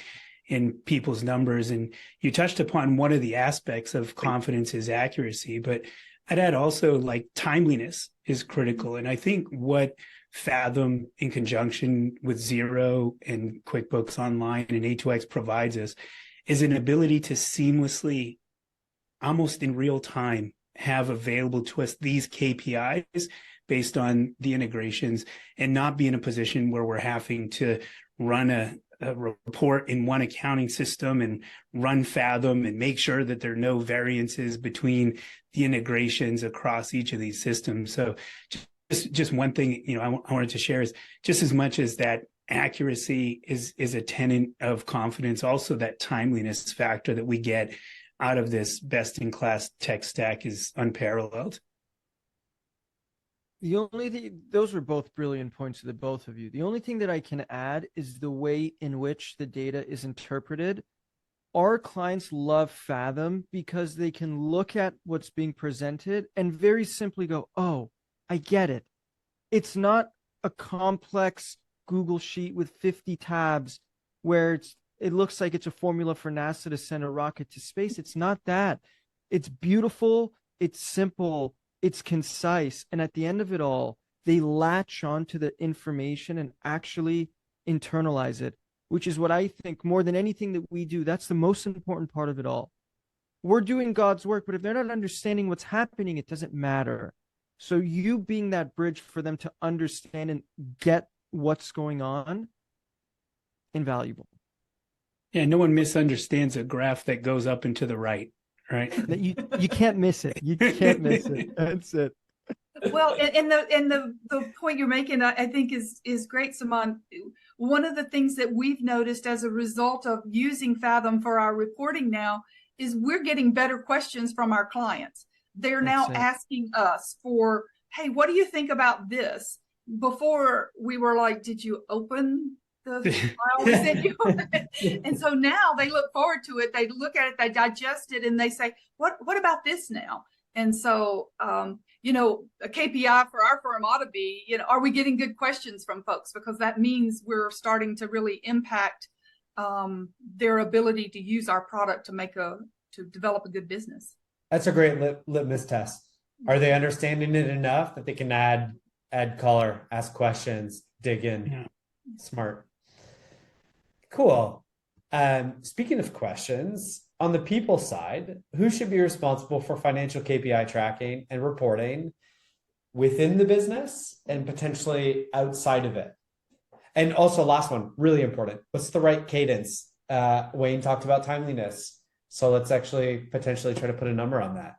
in people's numbers. And you touched upon one of the aspects of confidence is accuracy, but I'd add also, like, timeliness is critical. And I think what Fathom, in conjunction with Xero and QuickBooks Online and A2X, provides us is an ability to seamlessly, almost in real time, have available to us these KPIs based on the integrations, and not be in a position where we're having to run a report in one accounting system and run Fathom and make sure that there are no variances between the integrations across each of these systems. So just one thing, I wanted to share is, just as much as that accuracy is a tenet of confidence, also that timeliness factor that we get out of this best-in-class tech stack is unparalleled. The only thing, those were both brilliant points to the both of you. The only thing that I can add is the way in which the data is interpreted. Our clients love Fathom because they can look at what's being presented and very simply go, oh, I get it. It's not a complex Google sheet with 50 tabs where it looks like it's a formula for NASA to send a rocket to space. It's not that. It's beautiful. It's simple. it's concise. And at the end of it all, they latch on to the information and actually internalize it, which is what I think more than anything that we do. That's the most important part of it all. We're doing God's work, but if they're not understanding what's happening, it doesn't matter. So you being that bridge for them to understand and get what's going on, invaluable. Yeah, no one misunderstands a graph that goes up and to the right, right? You can't miss it. You can't miss it. That's it. Well, and the point you're making, I think is great, Saman. One of the things that we've noticed as a result of using Fathom for our reporting now is we're getting better questions from our clients. They're now asking us for, hey, what do you think about this? Before we were like, did you open the file we sent you? And so now they look forward to it. They look at it, they digest it, and they say, what about this now? And so, you know, a KPI for our firm ought to be, you know, are we getting good questions from folks? Because that means we're starting to really impact their ability to use our product to develop a good business. That's a great litmus test. Are they understanding it enough that they can add color, ask questions, dig in? Yeah. Smart. Cool. Speaking of questions, on the people side, who should be responsible for financial KPI tracking and reporting within the business and potentially outside of it? And also, last one, really important. What's the right cadence? Wayne talked about timeliness. So let's actually potentially try to put a number on that.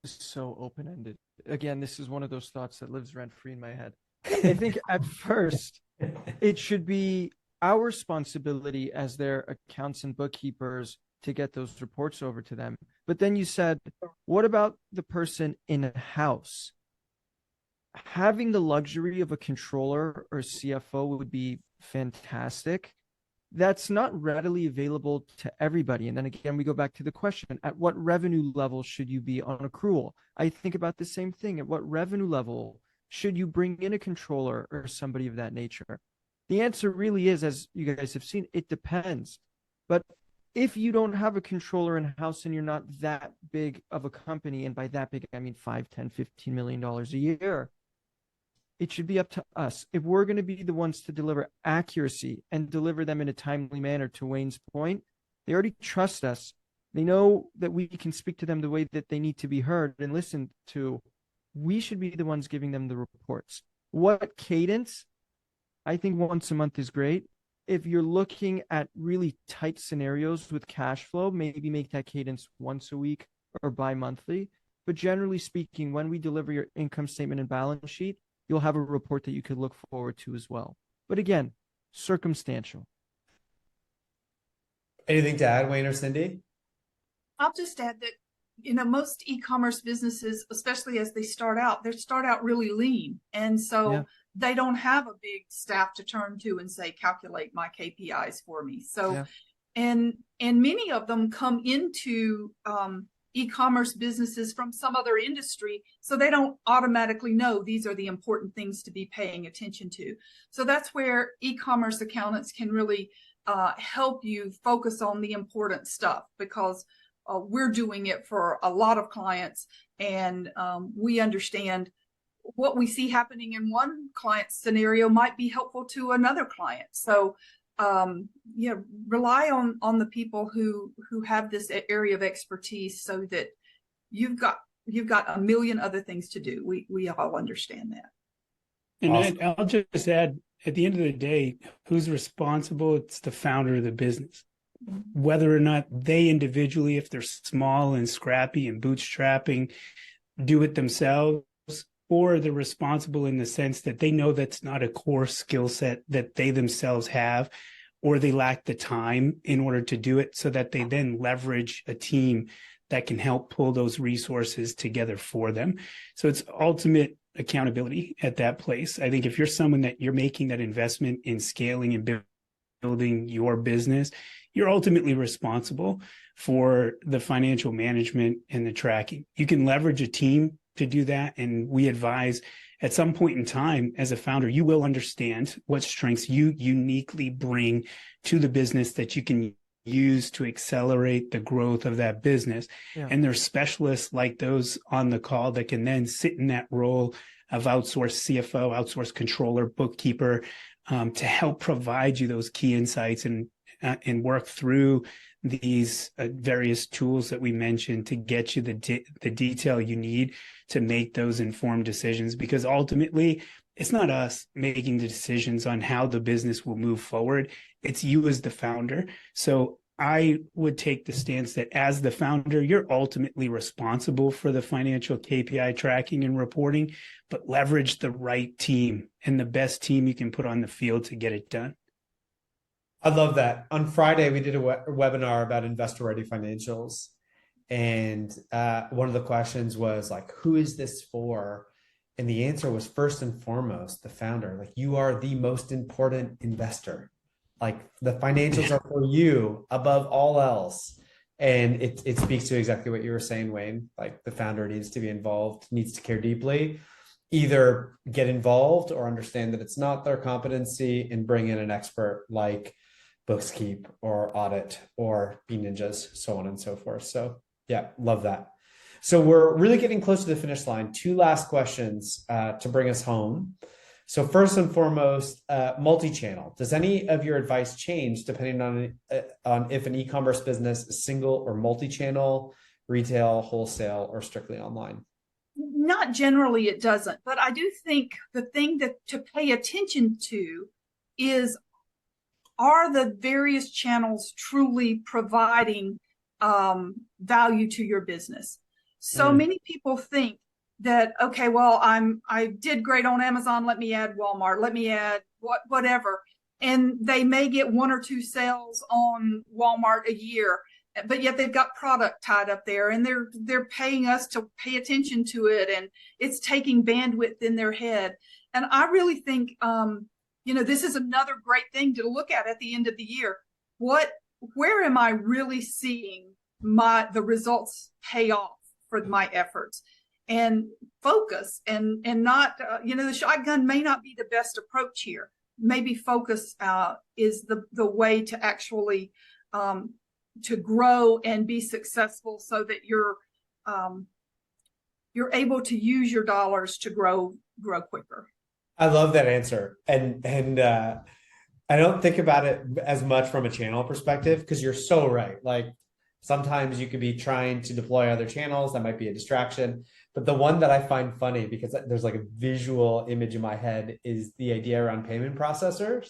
So open-ended. Again, this is one of those thoughts that lives rent-free in my head. I think at first, it should be our responsibility as their accounts and bookkeepers to get those reports over to them. But then you said, what about the person in-house? Having the luxury of a controller or CFO would be fantastic. That's not readily available to everybody. And then again, we go back to the question, at what revenue level should you be on accrual? I think about the same thing. At what revenue level should you bring in a controller or somebody of that nature? The answer really is, as you guys have seen, it depends. But if you don't have a controller in-house and you're not that big of a company, and by that big, I mean $5, $10, $15 million a year, it should be up to us. If we're going to be the ones to deliver accuracy and deliver them in a timely manner, to Wayne's point, they already trust us. They know that we can speak to them the way that they need to be heard and listened to. We should be the ones giving them the reports. What cadence? I think once a month is great. If you're looking at really tight scenarios with cash flow, maybe make that cadence once a week or bi-monthly. But generally speaking, when we deliver your income statement and balance sheet, you'll have a report that you could look forward to as well. But again, circumstantial. Anything to add, Wayne or Cyndi? I'll just add that, you know, most e-commerce businesses, especially as they start out really lean. And so they don't have a big staff to turn to and say, calculate my KPIs for me. So, and many of them come into e-commerce businesses from some other industry, so they don't automatically know these are the important things to be paying attention to. So that's where e-commerce accountants can really help you focus on the important stuff, because we're doing it for a lot of clients, and we understand what we see happening in one client scenario might be helpful to another client. So rely on the people who have this area of expertise, so that you've got a million other things to do. We all understand that. And awesome. I'll just add, at the end of the day, who's responsible? It's the founder of the business. Whether or not they individually, if they're small and scrappy and bootstrapping, do it themselves, or they're responsible in the sense that they know that's not a core skill set that they themselves have, or they lack the time in order to do it, so that they then leverage a team that can help pull those resources together for them. So it's ultimate accountability at that place. I think if you're someone that you're making that investment in scaling and building your business, you're ultimately responsible for the financial management and the tracking. You can leverage a team to do that. And we advise at some point in time, as a founder, you will understand what strengths you uniquely bring to the business that you can use to accelerate the growth of that business. Yeah. And there's specialists like those on the call that can then sit in that role of outsourced CFO, outsourced controller, bookkeeper, to help provide you those key insights and work through these various tools that we mentioned to get you the detail you need to make those informed decisions. Because ultimately, it's not us making the decisions on how the business will move forward. It's you as the founder. So I would take the stance that as the founder, you're ultimately responsible for the financial KPI tracking and reporting, but leverage the right team and the best team you can put on the field to get it done. I love that. On Friday, we did a webinar about investor-ready financials. And one of the questions was like, who is this for? And the answer was first and foremost, the founder. Like, you are the most important investor. Like, the financials are for you above all else. And it speaks to exactly what you were saying, Wayne. Like, the founder needs to be involved, needs to care deeply, either get involved or understand that it's not their competency and bring in an expert like Bookskeep or Ottit or Bean Ninjas, so on and so forth. So yeah, love that. So we're really getting close to the finish line. 2 last questions to bring us home. So first and foremost, multi-channel. Does any of your advice change depending on if an e-commerce business is single or multi-channel, retail, wholesale, or strictly online? Not generally, it doesn't. But I do think the thing to pay attention to is, are the various channels truly providing value to your business? So many people think that, okay, well, I did great on Amazon. Let me add Walmart. Let me add whatever. And they may get 1 or 2 sales on Walmart a year, but yet they've got product tied up there, and they're paying us to pay attention to it, and it's taking bandwidth in their head. And I really think, this is another great thing to look at the end of the year. Where am I really seeing the results pay off for my efforts? And focus and not, the shotgun may not be the best approach here. Maybe focus is the way to actually to grow and be successful, so that you're able to use your dollars to grow quicker. I love that answer. And I don't think about it as much from a channel perspective, because you're so right. Like, sometimes you could be trying to deploy other channels. That might be a distraction. But the one that I find funny, because there's like a visual image in my head, is the idea around payment processors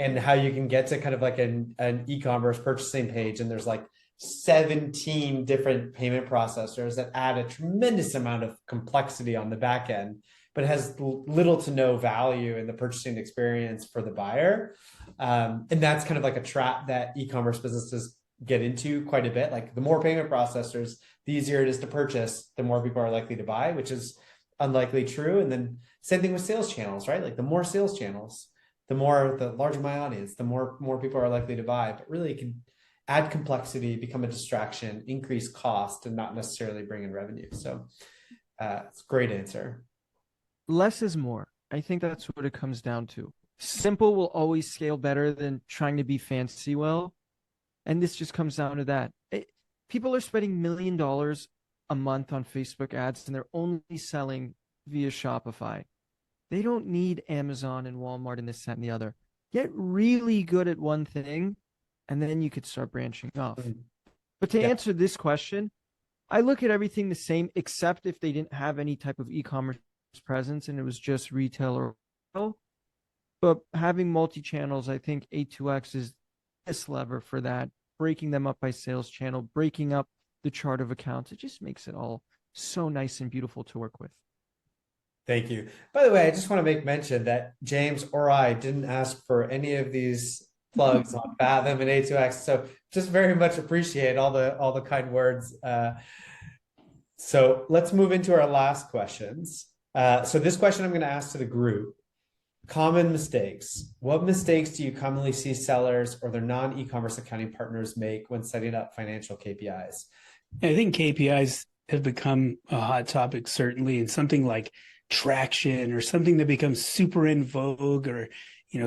and how you can get to kind of like an e-commerce purchasing page. And there's like 17 different payment processors that add a tremendous amount of complexity on the back end, but has little to no value in the purchasing experience for the buyer. And that's kind of like a trap that e-commerce businesses get into quite a bit. Like, the more payment processors, the easier it is to purchase, the more people are likely to buy, which is unlikely true. And then same thing with sales channels, right? Like, the more sales channels, the larger my audience, the more people are likely to buy. But really, it can add complexity, become a distraction, increase cost, and not necessarily bring in revenue. So it's a great answer. Less is more. I think that's what it comes down to. Simple will always scale better than trying to be fancy well. And this just comes down to that. People are spending $1 million a month on Facebook ads, and they're only selling via Shopify. They don't need Amazon and Walmart and this, that, and the other. Get really good at one thing, and then you could start branching off. But to answer this question, I look at everything the same, except if they didn't have any type of e-commerce presence and it was just retail or retail. But having multi-channels, I think A2X is this lever for that, breaking them up by sales channel, breaking up the chart of accounts. It just makes it all so nice and beautiful to work with. Thank you. By the way, I just want to make mention that James or I didn't ask for any of these plugs on Fathom and A2X. So just very much appreciate all the kind words. So let's move into our last questions. So this question I'm going to ask to the group. Common mistakes. What mistakes do you commonly see sellers or their non-e-commerce accounting partners make when setting up financial KPIs? I think KPIs have become a hot topic, certainly, and something like traction or something that becomes super in vogue or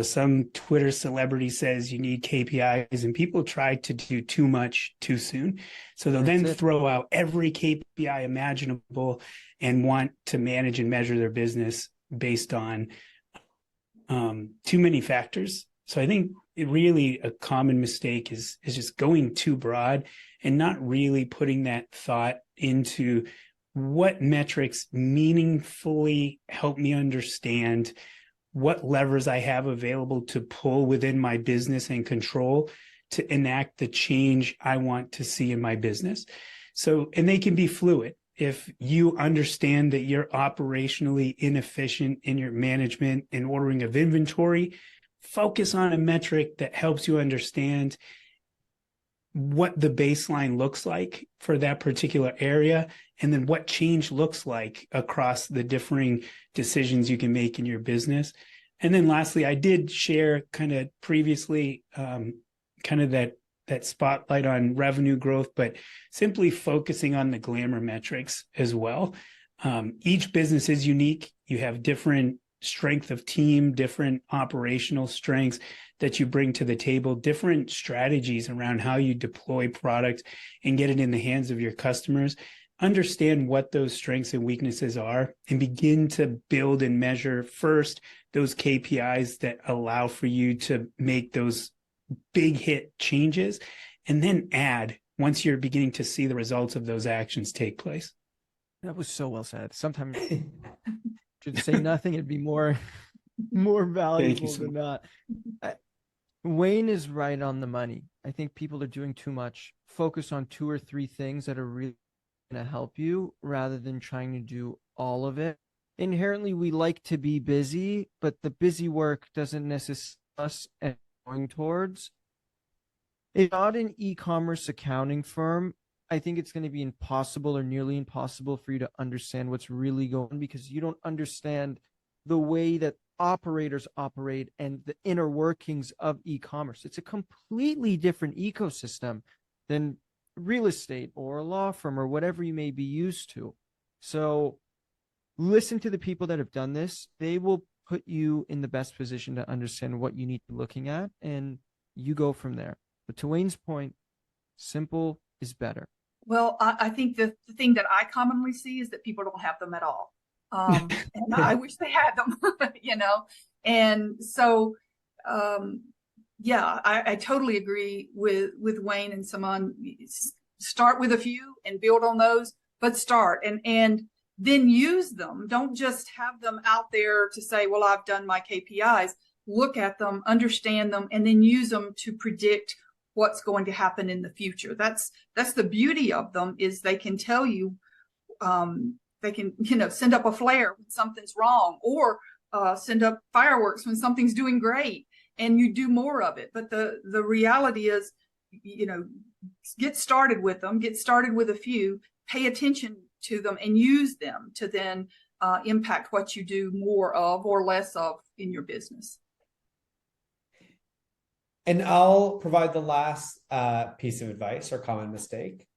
some Twitter celebrity says you need KPIs, and people try to do too much too soon. So they'll then throw out every KPI imaginable and want to manage and measure their business based on too many factors. So I think really a common mistake is just going too broad and not really putting that thought into what metrics meaningfully help me understand what levers I have available to pull within my business and control to enact the change I want to see in my business. So, and they can be fluid. If you understand that you're operationally inefficient in your management and ordering of inventory, focus on a metric that helps you understand what the baseline looks like for that particular area, and then what change looks like across the differing decisions you can make in your business. And then lastly, I did share kind of previously kind of that spotlight on revenue growth, but simply focusing on the glamour metrics as well. Each business is unique. You have different strength of team, different operational strengths that you bring to the table, different strategies around how you deploy product and get it in the hands of your customers. Understand what those strengths and weaknesses are and begin to build and measure first those KPIs that allow for you to make those big hit changes, and then add once you're beginning to see the results of those actions take place. That was so well said. Sometimes should say nothing, it'd be more valuable than not. Wayne is right on the money. I think people are doing too much. Focus on 2 or 3 things that are really going to help you rather than trying to do all of it. Inherently, we like to be busy, but the busy work doesn't necessarily us and going towards. If not an e-commerce accounting firm, I think it's going to be impossible or nearly impossible for you to understand what's really going on, because you don't understand the way that operators operate and the inner workings of e-commerce. It's a completely different ecosystem than real estate or a law firm or whatever you may be used to. So listen to the people that have done this. They will put you in the best position to understand what you need to be looking at, and you go from there. But to Wayne's point, simple is better. Well, I think the thing that I commonly see is that people don't have them at all. And I wish they had them, And so, I totally agree with Wayne and Saman. Start with a few and build on those, but start and then use them. Don't just have them out there to say, well, I've done my KPIs. Look at them, understand them, and then use them to predict what's going to happen in the future. That's the beauty of them, is they can tell you, they can, send up a flare when something's wrong, or send up fireworks when something's doing great, and you do more of it. But the reality is, get started with them, get started with a few, pay attention to them, and use them to then impact what you do more of or less of in your business. And I'll provide the last piece of advice or common mistake,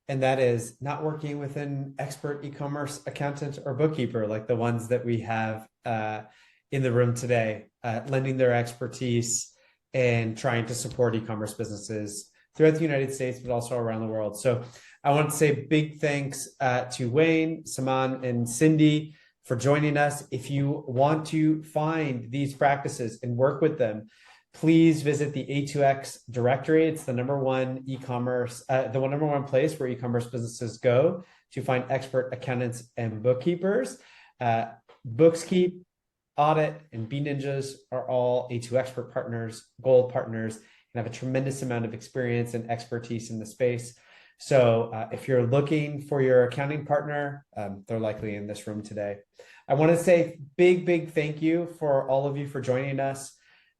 and that is not working with an expert e-commerce accountant or bookkeeper like the ones that we have in the room today, lending their expertise and trying to support e-commerce businesses throughout the United States, but also around the world. So I want to say big thanks to Wayne, Saman, and Cyndi for joining us. If you want to find these practices and work with them, please visit the A2X directory. It's the number one e-commerce, the number one place where e-commerce businesses go to find expert accountants and bookkeepers. Bookskeep, Ottit, and B Ninjas are all A2 expert partners, gold partners, and have a tremendous amount of experience and expertise in the space. So if you're looking for your accounting partner, they're likely in this room today. I want to say big thank you for all of you for joining us.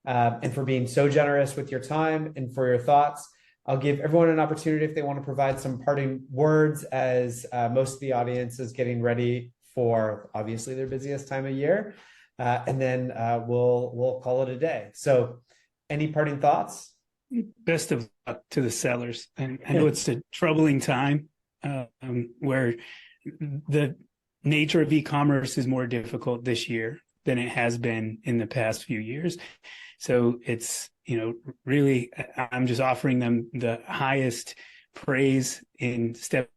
And for being so generous with your time and for your thoughts. I'll give everyone an opportunity if they want to provide some parting words, as most of the audience is getting ready for obviously their busiest time of year. And then we'll call it a day. So any parting thoughts? Best of luck to the sellers. And I know it's a troubling time where the nature of e-commerce is more difficult this year. than it has been in the past few years. So it's, really, I'm just offering them the highest praise in stepping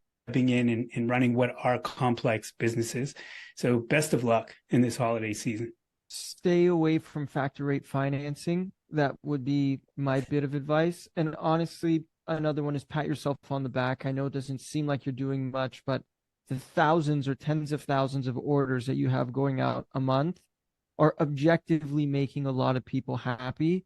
in and running what are complex businesses. So best of luck in this holiday season. Stay away from factor rate financing. That would be my bit of advice. And honestly, another one is pat yourself on the back. I know it doesn't seem like you're doing much, but the thousands or tens of thousands of orders that you have going out a month are objectively making a lot of people happy.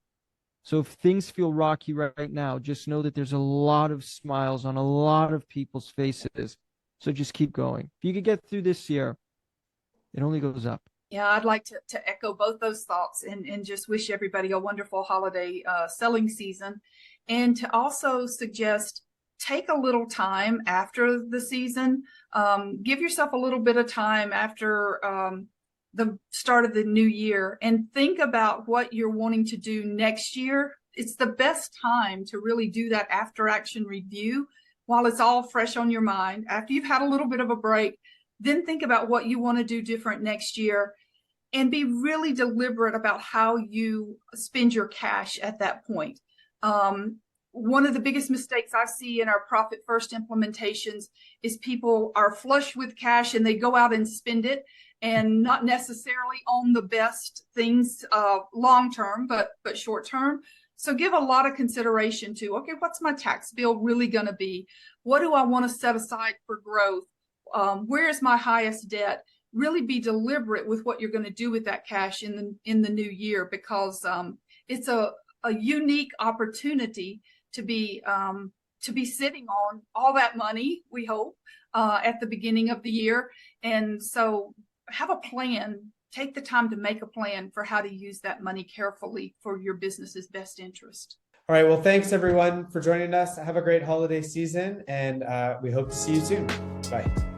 So if things feel rocky right now, just know that there's a lot of smiles on a lot of people's faces. So just keep going. If you could get through this year, it only goes up. Yeah, I'd like to echo both those thoughts and just wish everybody a wonderful holiday selling season. And to also suggest, take a little time after the season. Give yourself a little bit of time after the start of the new year and think about what you're wanting to do next year. It's the best time to really do that after action review while it's all fresh on your mind. After you've had a little bit of a break, then think about what you want to do different next year and be really deliberate about how you spend your cash at that point. One of the biggest mistakes I see in our profit first implementations is people are flush with cash and they go out and spend it, and not necessarily on the best things long term, but short term. So give a lot of consideration to, okay, what's my tax bill really going to be? What do I want to set aside for growth? Where is my highest debt? Really be deliberate with what you're going to do with that cash in the new year, because it's a unique opportunity to be sitting on all that money, we hope, at the beginning of the year. And so have a plan. Take the time to make a plan for how to use that money carefully for your business's best interest. All right. Well, thanks everyone for joining us. Have a great holiday season, and we hope to see you soon. Bye.